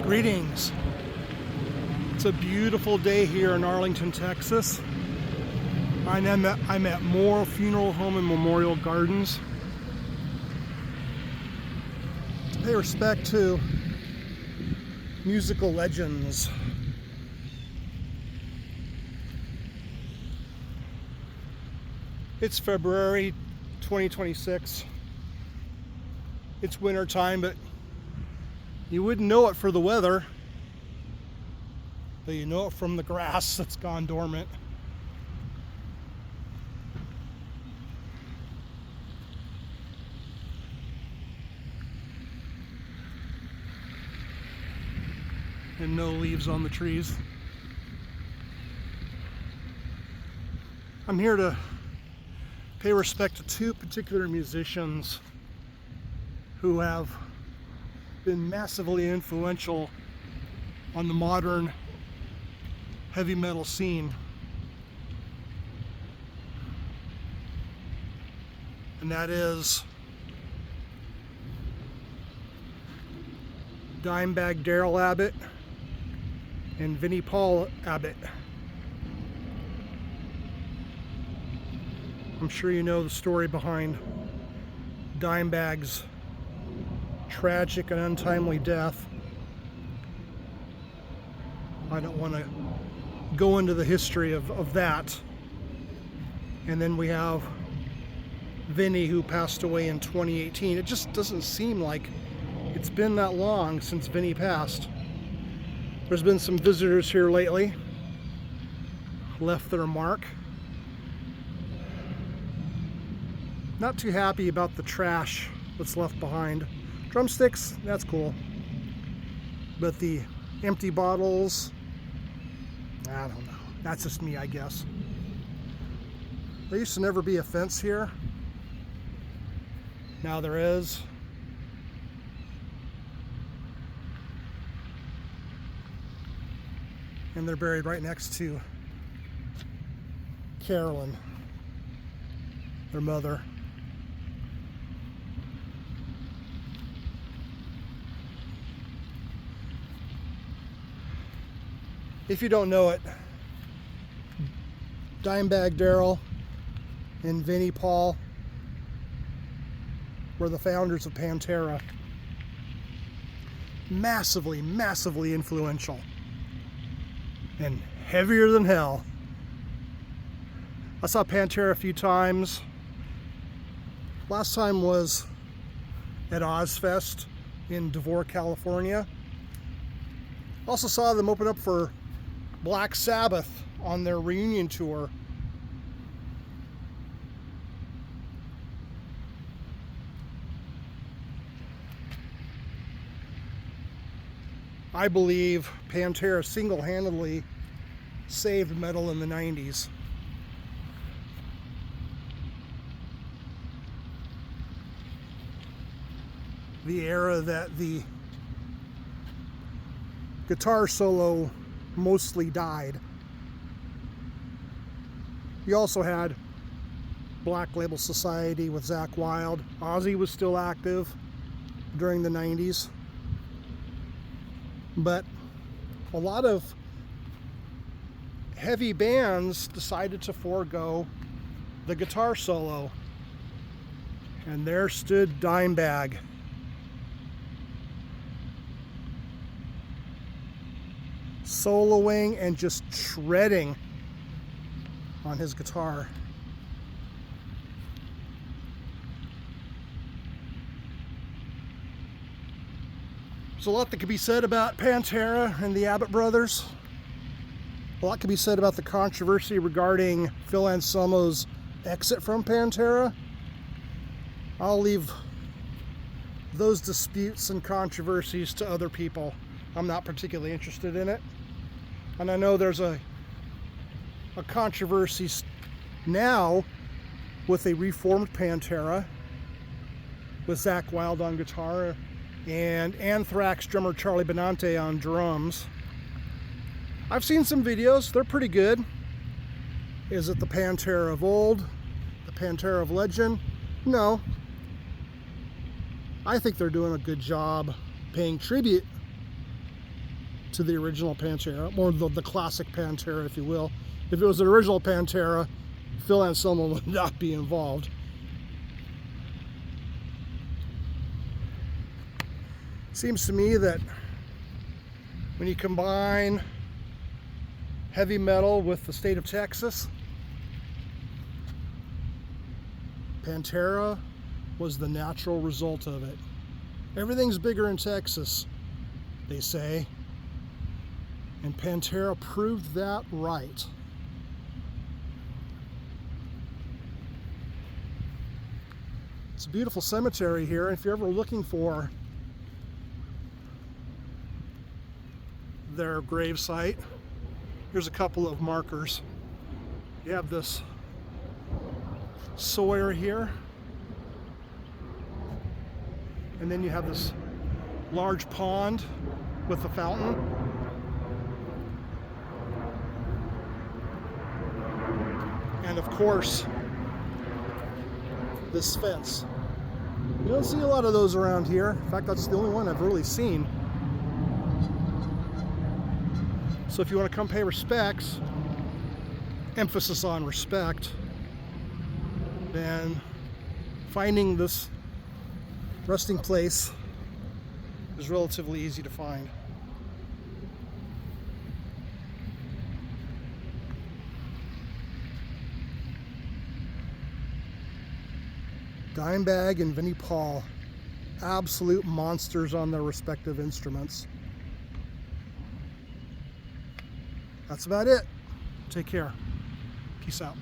Greetings. It's a beautiful day here in Arlington, Texas. I'm at Moore Funeral Home and Memorial Gardens to pay respect to musical legends. It's February 2026. It's winter time, but you wouldn't know it for the weather, but you know it from the grass that's gone dormant. And no leaves on the trees. I'm here to pay respect to two particular musicians who have been massively influential on the modern heavy metal scene. And that is Dimebag Darrell Abbott and Vinnie Paul Abbott. I'm sure you know the story behind Dimebag's tragic and untimely death. I don't want to go into the history of that. And then we have Vinnie, who passed away in 2018. It just doesn't seem like it's been that long since Vinnie passed. There's been some visitors here lately, left their mark. Not too happy about the trash that's left behind. Drumsticks, that's cool. But the empty bottles, I don't know. That's just me, I guess. There used to never be a fence here. Now there is. And they're buried right next to Carolyn, their mother. If you don't know it, Dimebag Darrell and Vinnie Paul were the founders of Pantera. Massively, massively influential. And heavier than hell. I saw Pantera a few times. Last time was at Ozfest in Devore, California. Also saw them open up for Black Sabbath on their reunion tour. I believe Pantera single-handedly saved metal in the 90s. The era that the guitar solo mostly died. You also had Black Label Society with Zakk Wylde. Ozzy was still active during the 90s. But a lot of heavy bands decided to forego the guitar solo. And there stood Dimebag. Soloing and just shredding on his guitar. There's a lot that could be said about Pantera and the Abbott brothers. A lot could be said about the controversy regarding Phil Anselmo's exit from Pantera. I'll leave those disputes and controversies to other people. I'm not particularly interested in it. And I know there's a controversy now with a reformed Pantera with Zakk Wylde on guitar and Anthrax drummer Charlie Benante on drums. I've seen some videos, they're pretty good. Is it the Pantera of old? The Pantera of legend? No. I think they're doing a good job paying tribute to the original Pantera, or the classic Pantera, if you will. If it was the original Pantera, Phil Anselmo would not be involved. Seems to me that when you combine heavy metal with the state of Texas, Pantera was the natural result of it. Everything's bigger in Texas, they say, and Pantera proved that right. It's a beautiful cemetery here. If you're ever looking for their grave site, here's a couple of markers. You have this Sawyer here, and then you have this large pond with a fountain. And of course, this fence. You don't see a lot of those around here. In fact, that's the only one I've really seen. So if you want to come pay respects, emphasis on respect, then finding this resting place is relatively easy to find. Dimebag and Vinnie Paul, absolute monsters on their respective instruments. That's about it. Take care. Peace out.